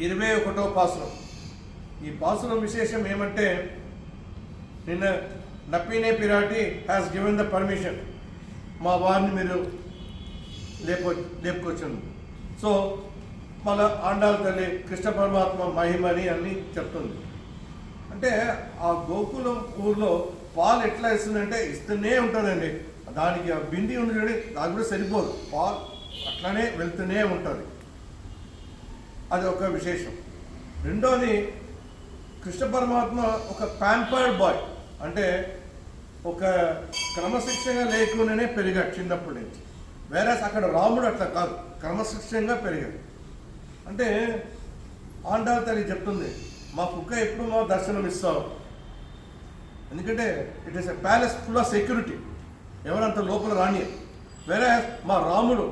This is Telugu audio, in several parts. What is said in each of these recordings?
21వ పాసురం. ఈ పాసురం విశేషం ఏమంటే, నిన్న నప్పీనే పిరాటి హ్యాస్ గివెన్ ద పర్మిషన్, మా వారిని మీరు లేపుకొచ్చింది. సో మళ్ళా ఆండాల తల్లి కృష్ణ పరమాత్మ మహిమని అన్నీ చెప్తుంది. అంటే ఆ గోకులం ఊర్లో పాలు ఎట్లా ఇస్తుందంటే ఇస్తూనే ఉంటుందండి. దానికి ఆ బింది ఉంది చూడండి, దాని కూడా సరిపోదు, పాలు అట్లానే వెళ్తూనే ఉంటుంది. అది ఒక విశేషం. రెండోది, కృష్ణ పరమాత్మ ఒక ప్యాంపర్డ్ బాయ్, అంటే ఒక క్రమశిక్షణగా లేకుండానే పెరిగాడు చిన్నప్పటి నుంచి. వేరే అక్కడ రాముడు అట్లా కాదు, క్రమశిక్షణగా పెరిగాడు. అంటే ఆండాల తల్లి చెప్తుంది, మా కుక్క ఎప్పుడు మా దర్శనం ఇస్తావు, ఎందుకంటే it is a palace full of security, ఎవరంత లోపల రాని. వేరే మా రాముడు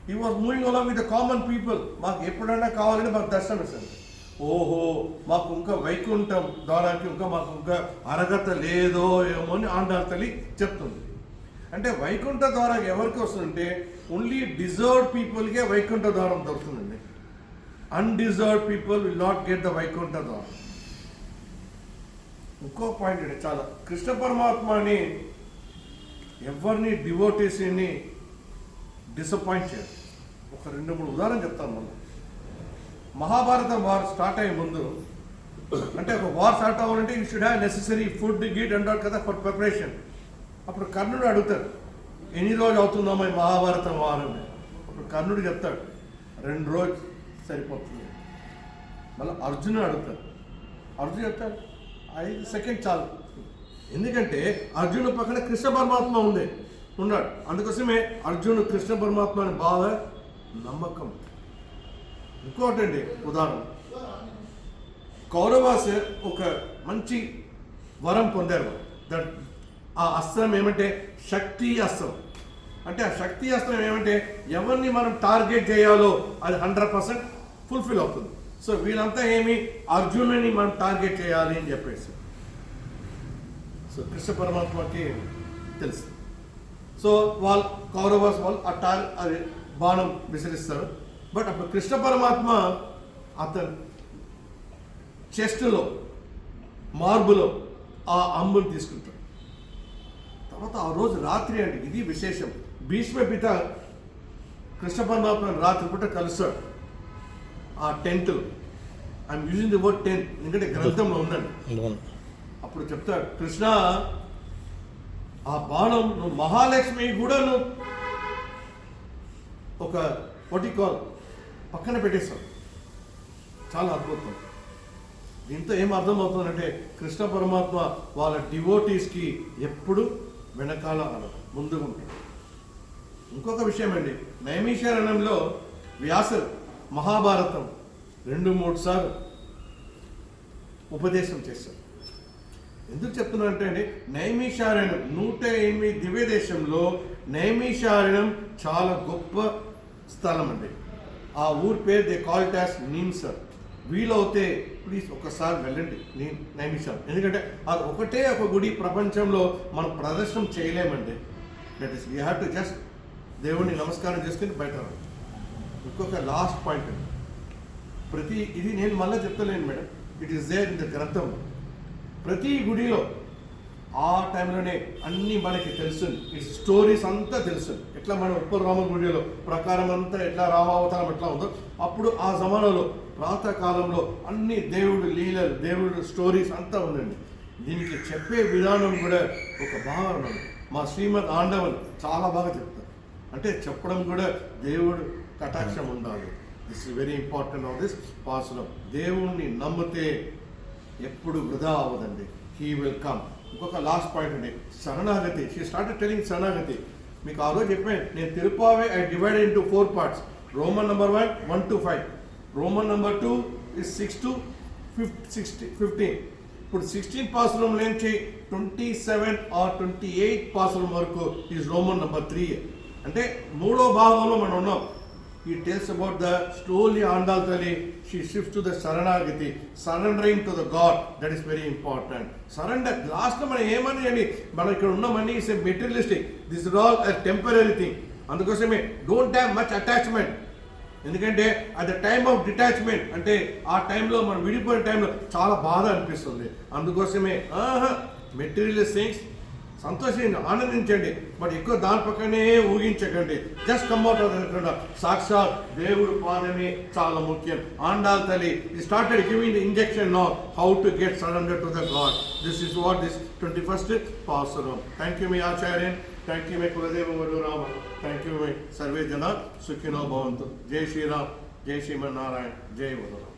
he was moving along with the common people, మాకు ఎప్పుడైనా కావాలని మాకు దర్శనం ఇస్తుంది. ఓహో, మాకు ఇంకా వైకుంఠం ద్వారానికి మాకు ఇంకా అర్హత లేదో ఏమో అని ఆండాల తల్లి చెప్తుంది. అంటే వైకుంఠ ద్వారం ఎవరికి వస్తుందంటే ఓన్లీ డిజర్వ్డ్ పీపుల్కే వైకుంఠ ద్వారం దొరుకుతుందండి. Undeserved people will not get the Vaikuntha ద్వారం. ఇంకో పాయింట్ అండి, చాలా కృష్ణ పరమాత్మని ఎవరిని డివోటీస్ని డిసప్పాయింట్ చేయరు. ఒక 2-3 ఉదాహరణ చెప్తాను. మనం మహాభారతం వార్ స్టార్ట్ అయ్యే ముందు, అంటే ఒక వార్ స్టార్ట్ అవ్వాలంటే you should have necessary food Git అంటారు కదా ఫర్ ప్రిపరేషన్. అప్పుడు కర్ణుడు అడుగుతాడు, ఎన్ని రోజులు అవుతుందమ్మా ఈ మహాభారతం వార్ అని. అప్పుడు కర్ణుడు చెప్తాడు 2 రోజులు సరిపోతుంది. మళ్ళీ అర్జునుడు అడుగుతాడు, అర్జున్ చెప్తాడు 5 సెకండ్ చాలు. ఎందుకంటే అర్జునుడు పక్కన కృష్ణ పరమాత్మ ఉన్నాడు. అందుకోసమే అర్జునుడు కృష్ణ పరమాత్మని బాగా నమ్మకం. ఇంకోటండి ఉదాహరణ, కౌరవాస్ ఒక మంచి వరం పొందారు. దట్ ఆ అస్త్రం ఏమంటే శక్తి అస్త్రం. అంటే ఆ శక్తి అస్త్రం ఏమంటే ఎవరిని మనం టార్గెట్ చేయాలో అది 100% ఫుల్ఫిల్ అవుతుంది. సో వీళ్ళంతా ఏమి అర్జునుని మనం టార్గెట్ చేయాలి అని చెప్పేసి. సో కృష్ణ పరమాత్మకి తెలుసు. సో వాళ్ళు కౌరవాస్ వాళ్ళు అది బాణం విసిరిస్తారు. బట్ అప్పుడు కృష్ణ పరమాత్మ అతను చెస్ట్లో మార్బులో ఆ అంబుని తీసుకుంటాడు. తర్వాత ఆ రోజు రాత్రి అండి, ఇది విశేషం, భీష్మ పిత కృష్ణ పరమాత్మ రాత్రి పూట కలుస్తాడు ఆ టెంట్లో. I'm using the word tent ఎందుకంటే గ్రంథంలో ఉందండి. అప్పుడు చెప్తాడు, కృష్ణ ఆ బాణం నువ్వు మహాలక్ష్మి కూడా నువ్వు ఒక పొటికాల్ పక్కన పెట్టేస్తావు. చాలా అద్భుతం. దీంతో ఏం అర్థమవుతుందంటే కృష్ణ పరమాత్మ వాళ్ళ డివోటీస్కి ఎప్పుడు వెనకాల ముందుగా ఉంటుంది. ఇంకొక విషయం అండి, నైమిషారణ్యంలో వ్యాసుడు మహాభారతం 2-3 సార్లు ఉపదేశం చేశారు. ఎందుకు చెప్తున్నానంటే అండి, నైమిషారణ్యం 108 దివ్య దేశంలో నైమిషారణ్యం చాలా గొప్ప స్థలం అండి. ఆ ఊరి పేరు they call it as Neemsar. వీలవుతే ప్లీజ్ ఒకసారి వెళ్ళండి నైమిషారణ్యం. ఎందుకంటే అది ఒకటే ఒక గుడి ప్రపంచంలో మనం ప్రదర్శన చేయలేమండి. That is we have to just దేవుడిని నమస్కారం చేసుకుని బయట రండి. ఇంకొక లాస్ట్ పాయింట్ అండి, ఇది నేను మళ్ళీ చెప్తలేను madam, it is there in the గ్రంథం. ప్రతి గుడిలో ఆ టైంలోనే అన్నీ మనకి తెలుస్తుంది, ఇట్స్ స్టోరీస్ అంతా తెలుస్తుంది. ఎట్లా మన ఉప్పల్ రామ గుడిలో ప్రకారం అంతా ఎట్లా రామావతారం ఎట్లా ఉందో, అప్పుడు ఆ జమానాలో ప్రాతకాలంలో అన్ని దేవుడు లీలలు, దేవుడు స్టోరీస్ అంతా ఉందండి. దీనికి చెప్పే విధానం కూడా ఒక బాగా మా శ్రీమద్ ఆండవన్ చాలా బాగా చెప్తారు. అంటే చెప్పడం కూడా దేవుడు కటాక్షం ఉండాలి. This is very important of this pasuram. దేవుణ్ణి నమ్మితే ఎప్పుడు వృధా అవ్వదండి, హీ విల్ కమ్. ఇంకొక లాస్ట్ పాయింట్ అండి, శరణాగతి. షీ స్టార్టెడ్ టెలింగ్ శరణాగతి. మీకు ఆ రోజు చెప్పాను నేను, Tiruppavai I divided into 4 parts. Roman number 1 1 to 5, Roman number 2 is 6 to 15. ఇప్పుడు 16 పాసురం నుంచి 27 or 28 పాసురం వరకు ఈజ్ రోమన్ నెంబర్ 3. అంటే 3వ భాగంలో మనం ఉన్నాం. He tells about the slowly Andal Tali, she shifts to the Saranagati, surrendering to the God. That is very important. Surrender. Last time I ఏమని అండి, మనం ఇక్కడ ఉన్న money is a materialistic. This is all a temporary thing. అందుకోసమే డోంట్ హ్యావ్ మచ్ అటాచ్మెంట్. ఎందుకంటే at the time of detachment, అంటే ఆ టైంలో మనం విడిపోయిన టైంలో చాలా బాధ అనిపిస్తుంది. అందుకోసమే మెటీరియల్ థింగ్స్ సంతోషంగా ఆనందించండి, బట్ ఎక్కువ దాని పక్కనే ఊహించకండి. జస్ట్ కమ్ అవుట్ ఆఫ్ సాక్షాత్ దేవుడు పాదమే చాలా ముఖ్యం. ఆండాల్ తల్లి started giving the injection now how to get surrender to the god. This is what this 21st pasuram. Thank you మీ ఆచార్యన్, థ్యాంక్ యూ మై కులదేవ వరురామ, థ్యాంక్ యూ మై సర్వే జన సుఖినో భవంతు. జై శ్రీరామ్, జై శ్రీమన్నారాయణ, జై వరురామ్.